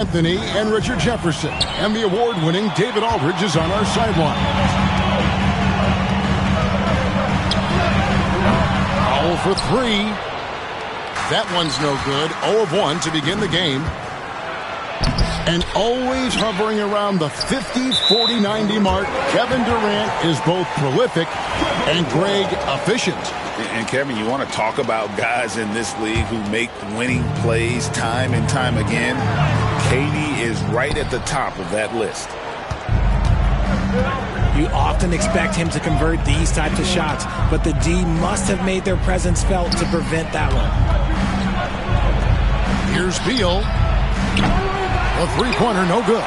Anthony and Richard Jefferson. And the award-winning David Aldridge is on our sideline. Foul for three. That one's no good. 0 of 1 to begin the game. And always hovering around the 50, 40, 90 mark, Kevin Durant is both prolific and, Greg, efficient. And, Kevin, you want to talk about guys in this league who make winning plays time and time again? KD is right at the top of that list. You often expect him to convert these types of shots, but the D must have made their presence felt to prevent that one. Here's Beal. A three-pointer, no good.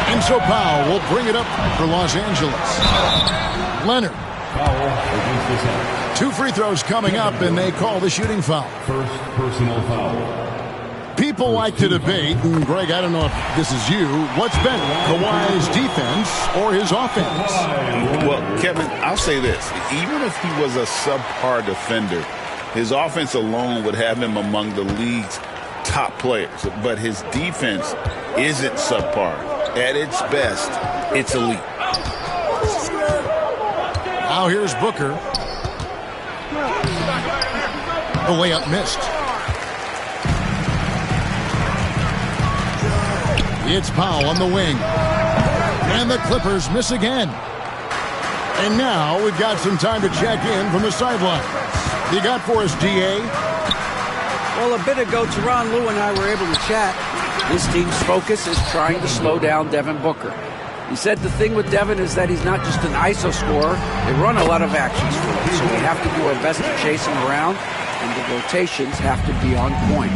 And so Powell will bring it up for Los Angeles. Leonard. Two free throws coming up, and they call the shooting foul. First personal foul. People like to debate, and Greg, I don't know if this is you, what's better, Kawhi's defense or his offense? Well, Kevin, I'll say this. Even if he was a subpar defender, his offense alone would have him among the league's top players. But his defense isn't subpar. At its best, it's elite. Now here's Booker. The layup missed. It's Powell on the wing. And the Clippers miss again. And now we've got some time to check in from the sideline. You got for us, DA? Well, a bit ago, Teron, Lou, and I were able to chat. This team's focus is trying to slow down Devin Booker. He said the thing with Devin is that he's not just an ISO scorer. They run a lot of actions for him, so we have to do our best to chase him around, and the rotations have to be on point.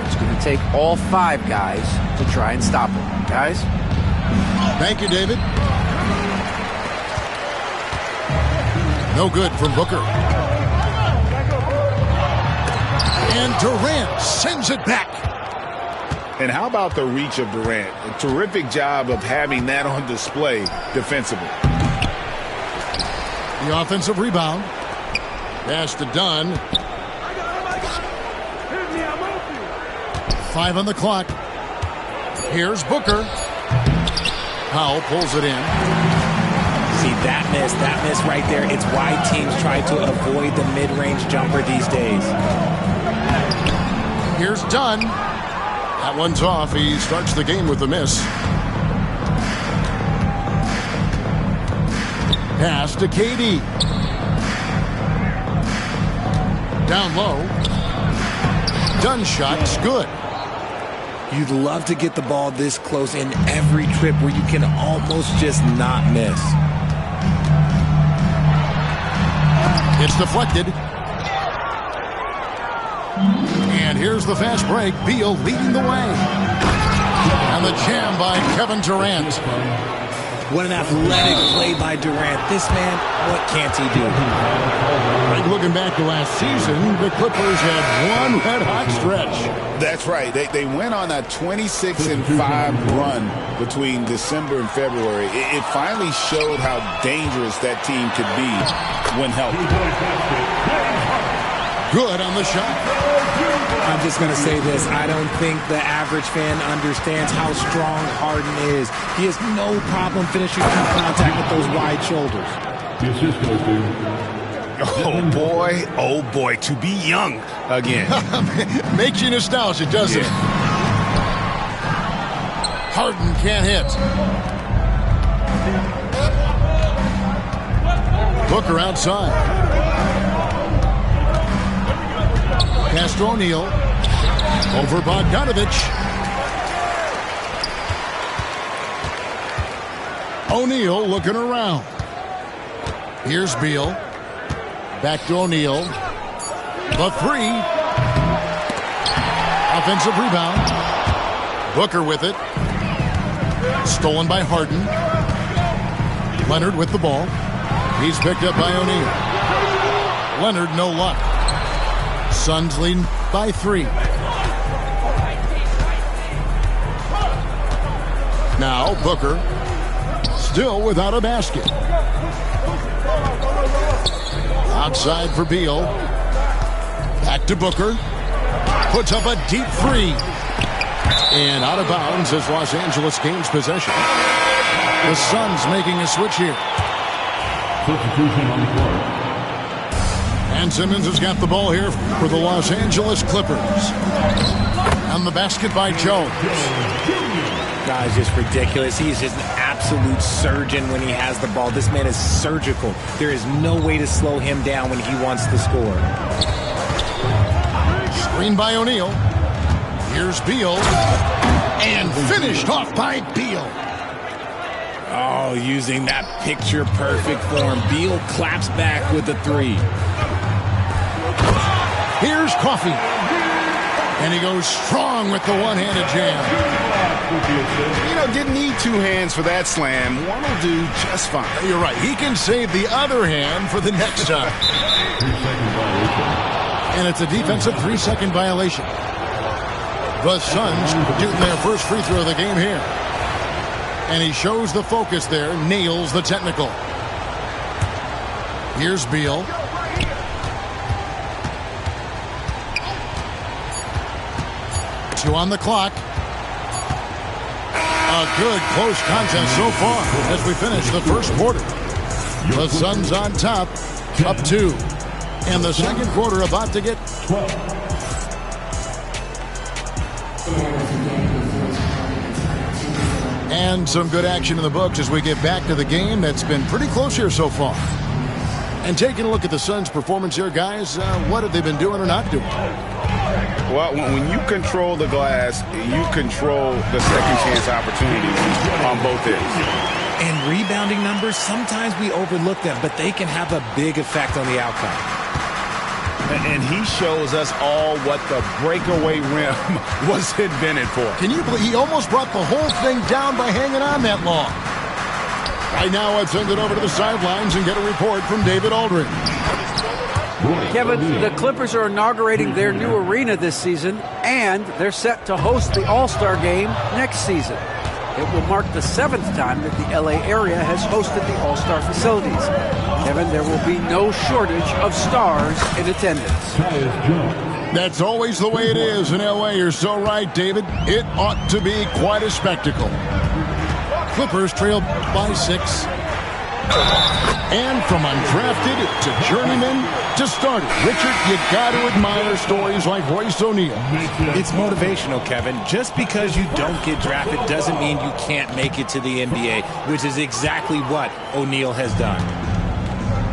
It's going to take all 5 guys to try and stop him. Guys? Thank you, David. No good from Booker. And Durant sends it back. And how about the reach of Durant? A terrific job of having that on display defensively. The offensive rebound. Pass to Dunn. 5 on the clock. Here's Booker. Powell pulls it in. See, that miss right there. It's why teams try to avoid the mid-range jumper these days. Here's Dunn. That one's off. He starts the game with a miss. Pass to KD. Down low. Dunn shot's good. You'd love to get the ball this close in every trip where you can almost just not miss. It's deflected. And here's the fast break. Beal leading the way. And the jam by Kevin Durant. What an athletic play by Durant. This man, what can't he do? Right, looking back to last season, the Clippers had one red-hot stretch. That's right. They went on a 26-5 run between December and February. It finally showed how dangerous that team could be when healthy. Good on the shot. I'm just going to say this. I don't think the average fan understands how strong Harden is. He has no problem finishing through contact with those wide shoulders. Oh boy, to be young again. Makes you nostalgic, doesn't it? Harden can't hit. Booker outside. Pass to O'Neal. Over Bogdanovich. O'Neal looking around. Here's Beal. Back to O'Neal. The 3. Offensive rebound. Booker with it. Stolen by Harden. Leonard with the ball. He's picked up by O'Neal. Leonard, no luck. Suns leading by 3. Now Booker still without a basket. Outside for Beal. Back to Booker. Puts up a deep 3. And out of bounds as Los Angeles gains possession. The Suns making a switch here. Substitution on the court. And Simmons has got the ball here for the Los Angeles Clippers. And the basket by Jones. Guy's just ridiculous. He is just an absolute surgeon when he has the ball. This man is surgical. There is no way to slow him down when he wants to score. Screen by O'Neal. Here's Beal. And finished off by Beal. Oh, using that picture-perfect form. Beal claps back with the three. Here's Coffey. And he goes strong with the one-handed jam. You know, didn't need two hands for that slam. One will do just fine. You're right. He can save the other hand for the next time. And it's a defensive 3-second violation. The Suns shooting their first free throw of the game here. And he shows the focus there, nails the technical. Here's Beal. Two on the clock. A good close contest so far as we finish the first quarter. The Suns on top, up 2. And the second quarter about to get... And some good action in the books as we get back to the game that's been pretty close here so far. And taking a look at the Suns' performance here, guys, what have they been doing or not doing? Well, when you control the glass, you control the second chance opportunities on both ends. And rebounding numbers, sometimes we overlook them, but they can have a big effect on the outcome. And he shows us all what the breakaway rim was invented for. Can you believe he almost brought the whole thing down by hanging on that long? Right now, I'd send it over to the sidelines and get a report from David Aldridge. Kevin, the Clippers are inaugurating their new arena this season, and they're set to host the All-Star Game next season. It will mark the 7th time that the LA area has hosted the All-Star facilities. Kevin, there will be no shortage of stars in attendance. That's always the way it is in LA. You're so right, David. It ought to be quite a spectacle. Clippers trail by 6. And from undrafted to journeyman to starter. Richard, you got to admire stories like Royce O'Neal. It's motivational, Kevin. Just because you don't get drafted doesn't mean you can't make it to the NBA, which is exactly what O'Neal has done.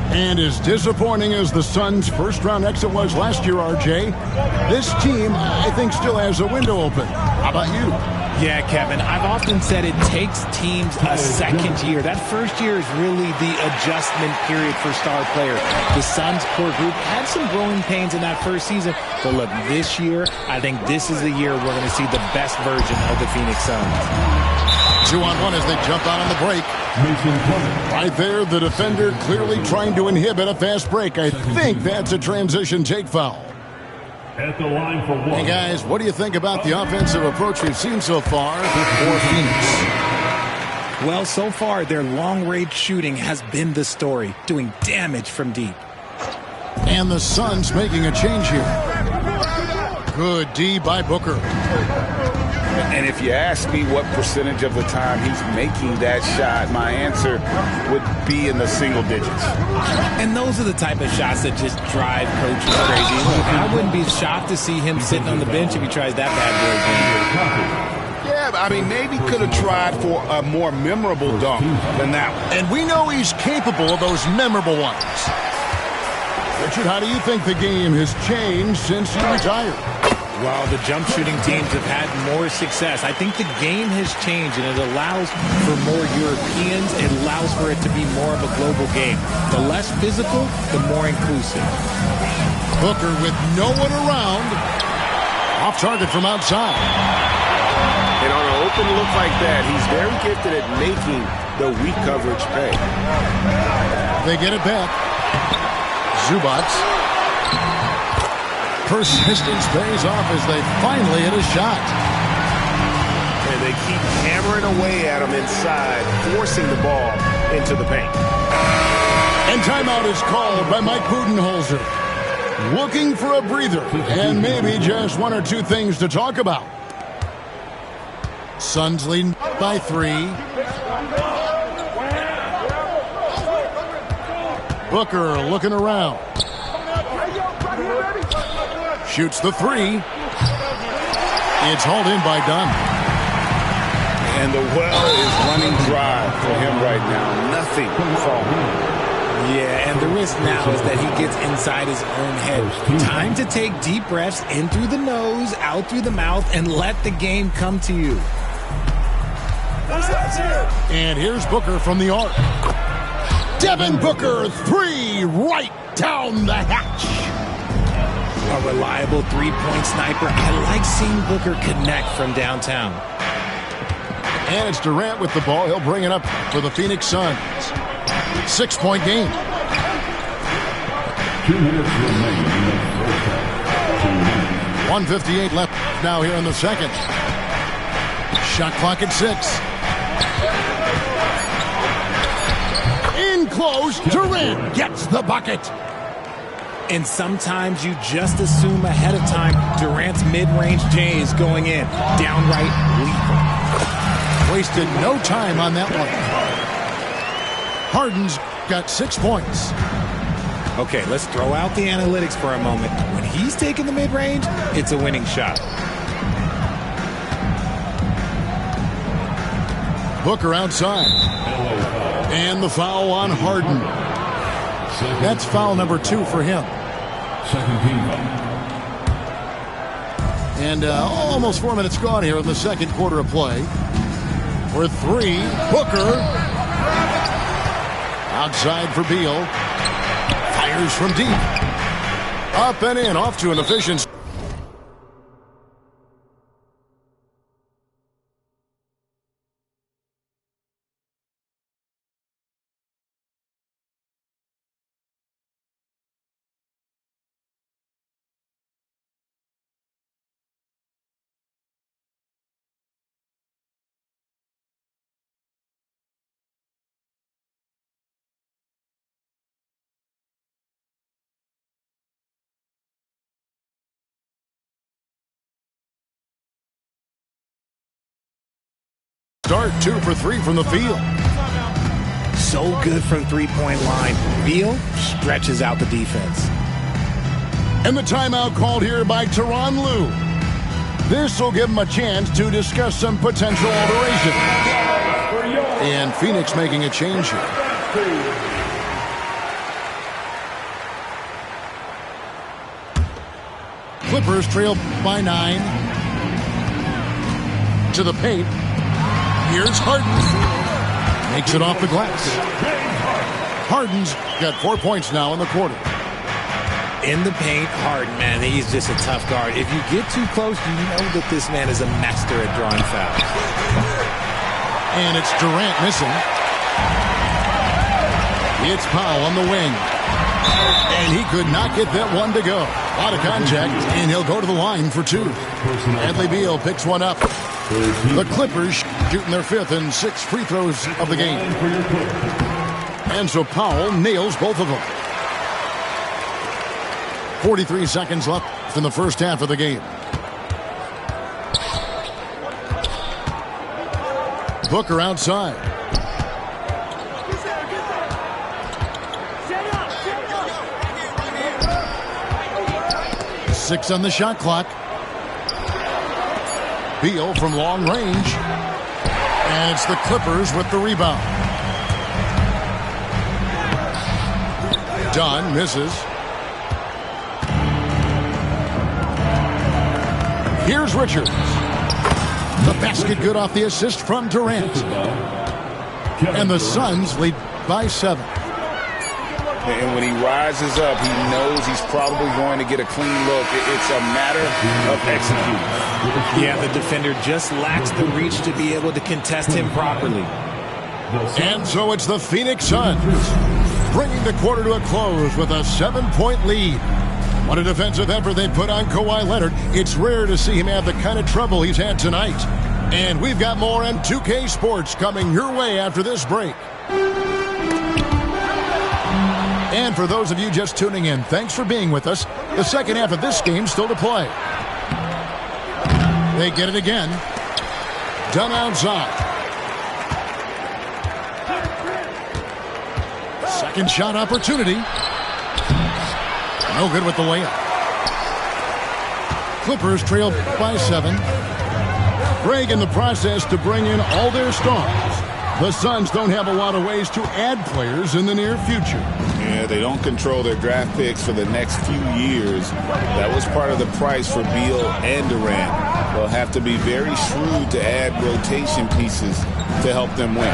And as disappointing as the Suns' first-round exit was last year, RJ, this team, I think, still has a window open. How about you? Yeah, Kevin, I've often said it takes teams a second year. That first year is really the adjustment period for star players. The Suns' core group had some growing pains in that first season, but look, this year, I think this is the year we're going to see the best version of the Phoenix Suns. 2-on-1 as they jump out on the break. Right there, the defender clearly trying to inhibit a fast break. I think that's a transition take foul. At the line for one. Hey, guys, what do you think about the offensive approach we've seen so far for Phoenix? Well, so far, their long-range shooting has been the story, doing damage from deep. And the Suns making a change here. Good D by Booker. And if you ask me what percentage of the time he's making that shot, my answer would be in the single digits. And those are the type of shots that just drive coaches crazy. Look, I wouldn't be shocked to see him sitting on the bench if he tries that bad boy again. Yeah, I mean, maybe could have tried for a more memorable dunk than that one. And we know he's capable of those memorable ones. Richard, how do you think the game has changed since he retired? Well, the jump shooting teams have had more success. I think the game has changed, and it allows for more Europeans. It allows for it to be more of a global game. The less physical, the more inclusive. Booker with no one around. Off target from outside. And on an open look like that, he's very gifted at making the weak coverage pay. They get it back. Zubac. Persistence pays off as they finally hit a shot. And they keep hammering away at him inside, forcing the ball into the paint. And timeout is called by Mike Budenholzer. Looking for a breather and maybe just one or two things to talk about. Suns leading by 3. Booker looking around. Shoots the 3. It's hauled in by Dunn. And the well is running dry for him right now. Nothing falling. Yeah, and the risk now is that he gets inside his own head. Time to take deep breaths in through the nose, out through the mouth, and let the game come to you. And here's Booker from the arc. Devin Booker, 3 right down the hatch. A reliable three-point sniper. I like seeing Booker connect from downtown. And it's Durant with the ball. He'll bring it up for the Phoenix Suns. 6-point game. 2 minutes remaining in the first half. 2 minutes. 1:58 left now here in the second. Shot clock at 6. In close, Durant gets the bucket. And sometimes you just assume ahead of time Durant's mid-range J is going in. Downright lethal. Wasted no time on that one. Harden's got 6 points. Okay, let's throw out the analytics for a moment. When he's taking the mid-range, it's a winning shot. Booker outside. And the foul on Harden. That's foul number 2 for him. Second team foul. And almost 4 minutes gone here in the second quarter of play. For 3, Booker. Outside for Beal. Fires from deep. Up and in, off to an efficient. Start 2 for 3 from the field. So good from three-point line. Beal stretches out the defense. And the timeout called here by Tyronn Lue. This will give him a chance to discuss some potential alteration. And Phoenix making a change here. Clippers trail by 9. To the paint. Here's Harden. Makes it off the glass. Harden's got 4 points now in the quarter. In the paint, Harden, man, he's just a tough guard. If you get too close, you know that this man is a master at drawing fouls. And it's Durant missing. It's Powell on the wing. And he could not get that one to go. A lot of contact, and he'll go to the line for 2. Bradley Beal picks one up. The Clippers shooting their 5th and 6th free throws of the game. And so Powell nails both of them. 43 seconds left in the first half of the game. Booker outside. Six on the shot clock. Beal from long range. And it's the Clippers with the rebound. Dunn misses. Here's Richards. The basket good off the assist from Durant. And the Suns lead by 7. And when he rises up, he knows he's probably going to get a clean look. It's a matter of executing. Yeah, the defender just lacks the reach to be able to contest him properly. And so it's the Phoenix Suns bringing the quarter to a close with a 7-point lead. What a defensive effort they put on Kawhi Leonard. It's rare to see him have the kind of trouble he's had tonight. And we've got more on 2K Sports coming your way after this break. And for those of you just tuning in, thanks for being with us. The second half of this game still to play. They get it again. done outside. Second shot opportunity. No good with the layup. Clippers trail by 7. Greg in the process to bring in all their stars. The Suns don't have a lot of ways to add players in the near future. Yeah, they don't control their draft picks for the next few years. That was part of the price for Beal and Durant. They'll have to be very shrewd to add rotation pieces to help them win.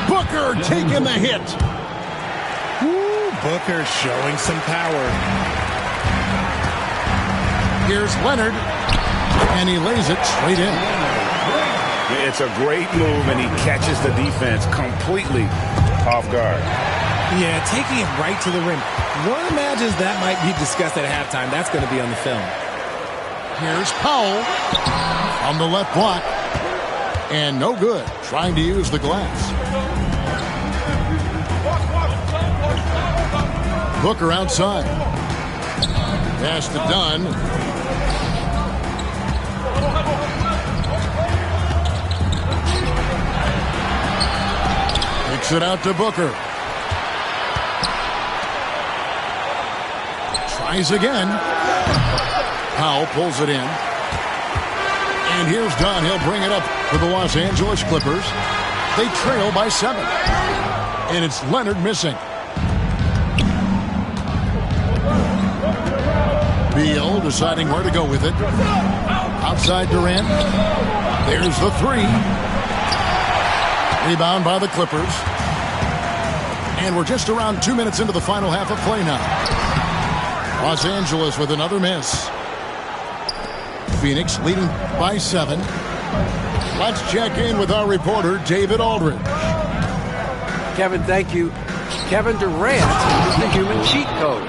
Booker taking the hit. Ooh, Booker showing some power. Here's Leonard, and he lays it straight in. It's a great move, and he catches the defense completely off guard. Yeah, taking it right to the rim. One imagines that might be discussed at halftime. That's going to be on the film. Here's Powell on the left block. And no good, trying to use the glass. Booker outside. Pass to Dunn. Kicks it out to Booker. Tries again. Powell pulls it in. And here's Dunn. He'll bring it up for the Los Angeles Clippers. They trail by 7. And it's Leonard missing. Beal deciding where to go with it. Outside Durant. There's the 3. Rebound by the Clippers. And we're just around 2 minutes into the final half of play now. Los Angeles with another miss. Phoenix leading by 7. Let's check in with our reporter, David Aldridge. Kevin, thank you. Kevin Durant is the human cheat code.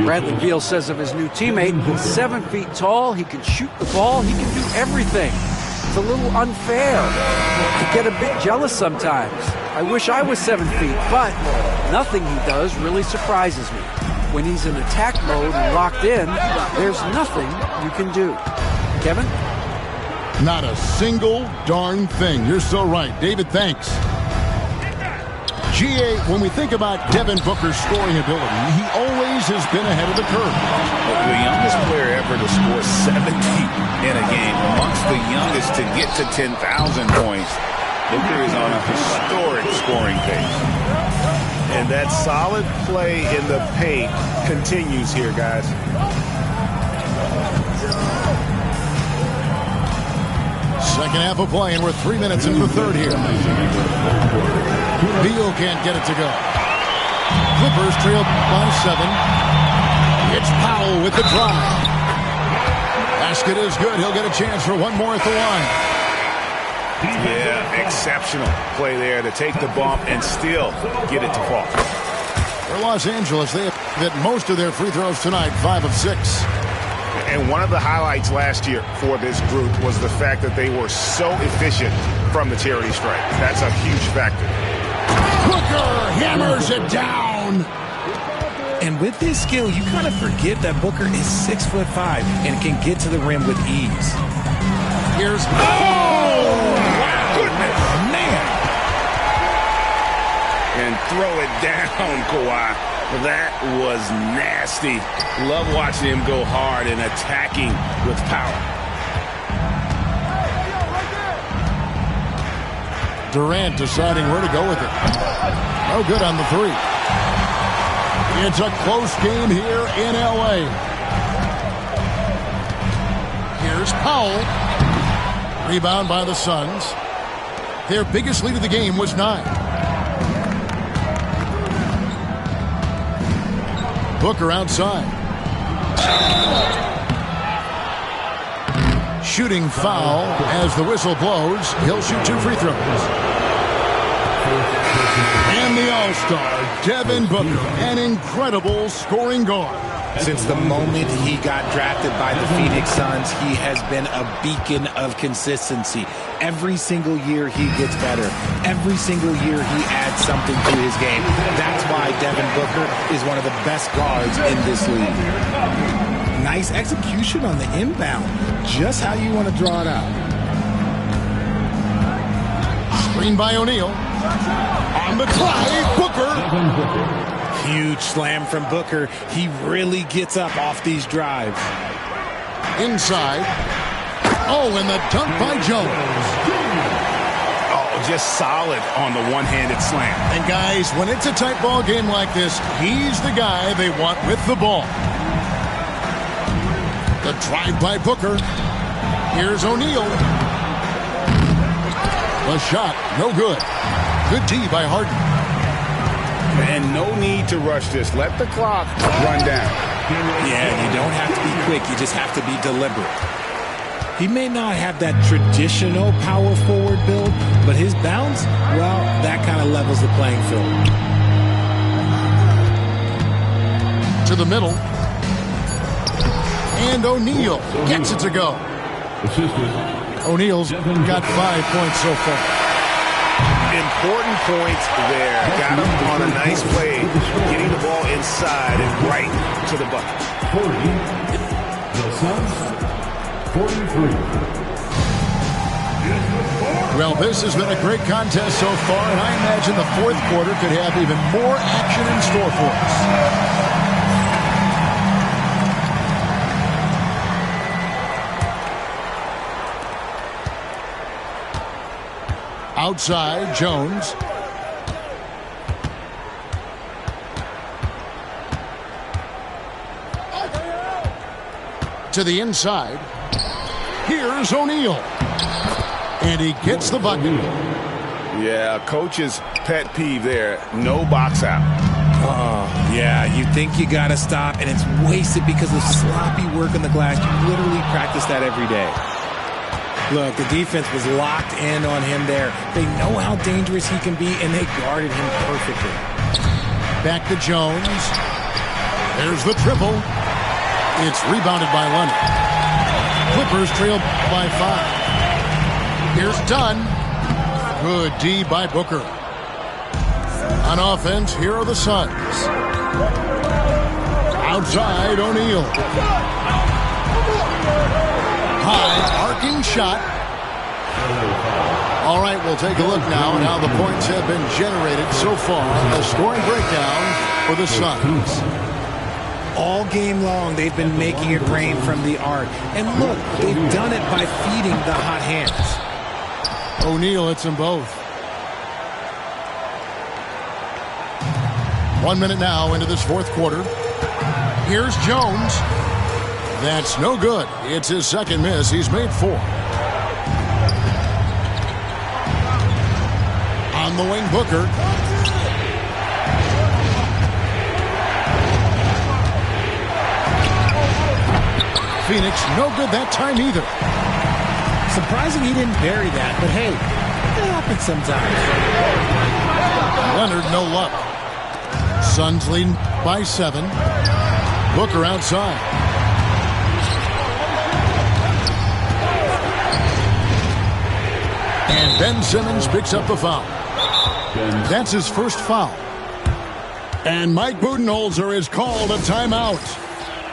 Bradley Beal says of his new teammate, he's 7 feet tall, he can shoot the ball, he can do everything. It's a little unfair. I get a bit jealous sometimes. I wish I was 7 feet, but nothing he does really surprises me. When he's in attack mode and locked in, there's nothing you can do. Kevin? Not a single darn thing. You're so right. David, thanks. G.A., when we think about Devin Booker's scoring ability, he always has been ahead of the curve. The youngest player ever to score 70 in a game, amongst the youngest to get to 10,000 points. Booker is on a historic scoring pace. And that solid play in the paint continues here, guys. Second half of play, and we're 3 minutes into the third here. Beal can't get it to go. Clippers trail by 7. It's Powell with the drive. Basket is good. He'll get a chance for one more at the line. Yeah, exceptional play there to take the bump and still get it to fall. For Los Angeles, they have hit most of their free throws tonight, 5 of 6. And one of the highlights last year for this group was the fact that they were so efficient from the charity stripe. That's a huge factor. Booker hammers it down. And with this skill, you kind of forget that Booker is 6'5" and can get to the rim with ease. Here's Goodness, man. And throw it down, Kawhi. That was nasty. Love watching him go hard and attacking with power. Durant deciding where to go with it. No good on the 3. It's a close game here in L.A. Here's Powell. Rebound by the Suns. Their biggest lead of the game was 9. Booker outside. Shooting foul as the whistle blows. He'll shoot 2 free throws. And the All-Star, Devin Booker, an incredible scoring guard. Since the moment he got drafted by the Phoenix Suns, he has been a beacon of consistency. Every single year he gets better. Every single year he adds something to his game. That's why Devin Booker is one of the best guards in this league. Nice execution on the inbound. Just how you want to draw it out. Screen by O'Neal. On the drive, Booker. Huge slam from Booker. He really gets up off these drives. Inside. Oh, and the dunk by Jones. Oh, just solid on the one-handed slam. And guys, when it's a tight ball game like this, he's the guy they want with the ball. The drive by Booker. Here's O'Neal. The shot, no good. Good D by Harden. And no need to rush this. Let the clock run down. Yeah, you don't have to be quick. You just have to be deliberate. He may not have that traditional power forward build, but his bounce, well, that kind of levels the playing field. To the middle. And O'Neal gets it to go. O'Neal's got 5 points so far. Important points there. Got him on a nice play, getting the ball inside and right to the bucket. 40. The Suns, 43. Well, this has been a great contest so far, and I imagine the fourth quarter could have even more action in store for us. Outside, Jones. To the inside. Here's O'Neal. And he gets the bucket. Yeah, coach's pet peeve there. No box out. Oh, yeah, you think you got to stop, and it's wasted because of sloppy work on the glass. You literally practice that every day. Look, the defense was locked in on him there. They know how dangerous he can be, and they guarded him perfectly. Back to Jones. There's the triple. It's rebounded by Leonard. Clippers trail by 5. Here's Dunn. Good D by Booker. On offense, here are the Suns. Outside, O'Neal. High arcing shot. All right, we'll take a look now at how the points have been generated so far. A scoring breakdown for the Suns. All game long, they've been making it rain from the arc. And look, they've done it by feeding the hot hands. O'Neal hits them both. 1 minute now into this fourth quarter. Here's Jones. That's no good. It's his second miss. He's made 4. On the wing, Booker. Phoenix, no good that time either. Surprising he didn't bury that, but hey, that happens sometimes. Leonard, no luck. Suns leading by 7. Booker outside. And Ben Simmons picks up the foul. That's his first foul. And Mike Budenholzer has called a timeout.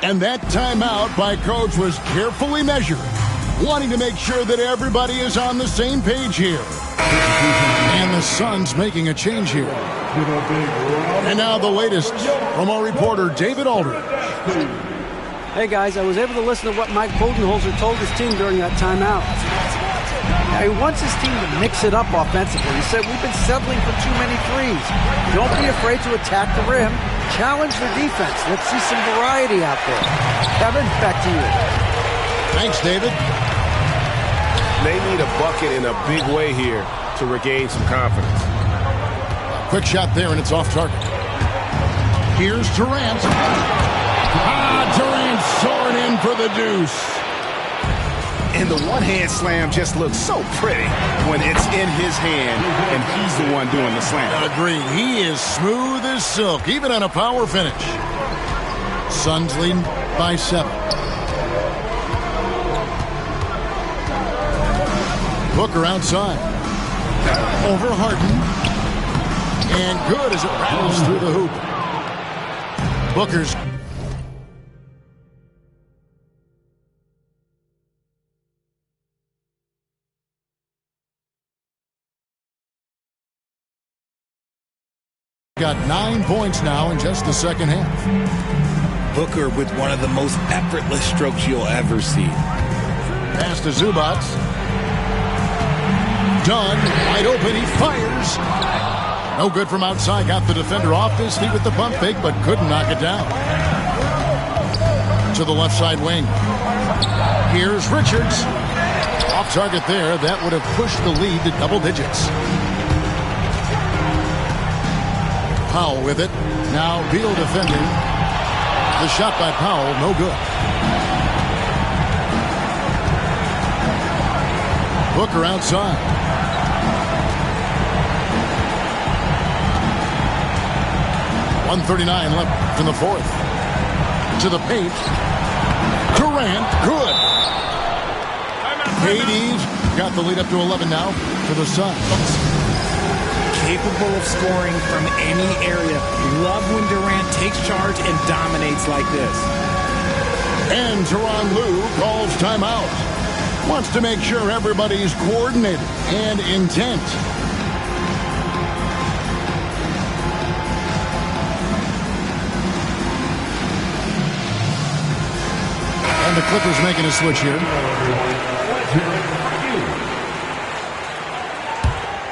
And that timeout by Coach was carefully measured, wanting to make sure that everybody is on the same page here. And the Suns making a change here. And now the latest from our reporter, David Aldridge. Hey, guys, I was able to listen to what Mike Budenholzer told his team during that timeout. Now, he wants his team to mix it up offensively. He said, we've been settling for too many threes. Don't be afraid to attack the rim. Challenge the defense. Let's see some variety out there. Kevin, back to you. Thanks, David. They need a bucket in a big way here to regain some confidence. Quick shot there, and it's off target. Here's Durant. Durant soaring in for the deuce. And the one-hand slam just looks so pretty when it's in his hand and he's the one doing the slam. Agreed. He is smooth as silk, even on a power finish. Suns leading by 7. Booker outside. Over Harden. And good as it rattles through the hoop. Booker's got 9 points now in just the second half. Booker with one of the most effortless strokes you'll ever see. Pass to Zubats. Dunn, wide open, he fires. No good from outside. Got the defender off his feet with the pump fake, but couldn't knock it down. To the left side wing. Here's Richards. Off target there. That would have pushed the lead to double digits. Powell with it. Now Beal defending. The shot by Powell, no good. Booker outside. .139 left in the fourth. To the paint. Durant, good. KD's got the lead up to 11 now for the Suns. Capable of scoring from any area. Love when Durant takes charge and dominates like this. And Tyronn Lue calls timeout. Wants to make sure everybody's coordinated and intent. And the Clippers making a switch here.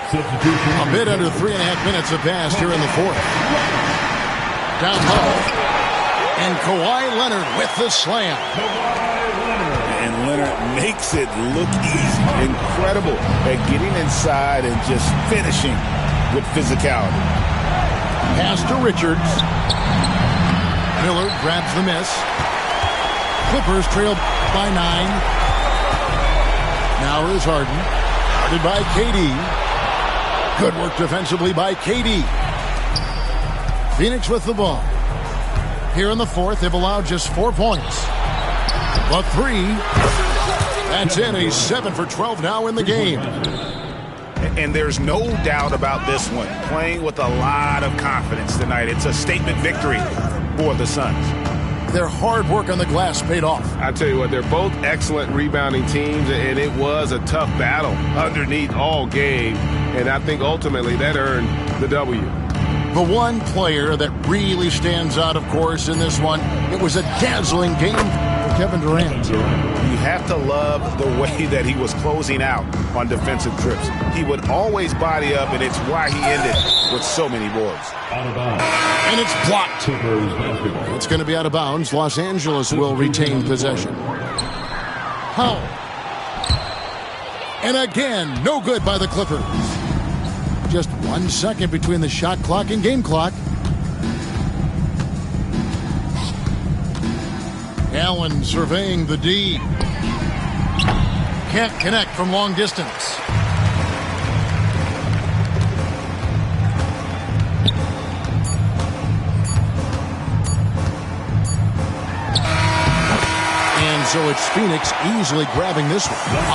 A bit under 3.5 minutes have passed here in the fourth. Down low. And Kawhi Leonard with the slam. And Leonard makes it look easy. Incredible at getting inside and just finishing with physicality. Pass to Richards. Miller grabs the miss. Clippers trail by 9. Now here's Harden. Guarded by KD. Good work defensively by KD. Phoenix with the ball. Here in the fourth, they've allowed just 4 points. But 3. That's in. A 7 for 12 now in the game. And there's no doubt about this one. Playing with a lot of confidence tonight. It's a statement victory for the Suns. Their hard work on the glass paid off. I tell you what, they're both excellent rebounding teams, and it was a tough battle underneath all game. And I think ultimately that earned the W. The one player that really stands out, of course, in this one, it was a dazzling game for Kevin Durant. You have to love the way that he was closing out on defensive trips. He would always body up, and it's why he ended with so many boards. And it's blocked. It's going to be out of bounds. Los Angeles will retain possession. Powell. And again, no good by the Clippers. Just 1 second between the shot clock and game clock. Allen surveying the D. Can't connect from long distance. And so it's Phoenix easily grabbing this one.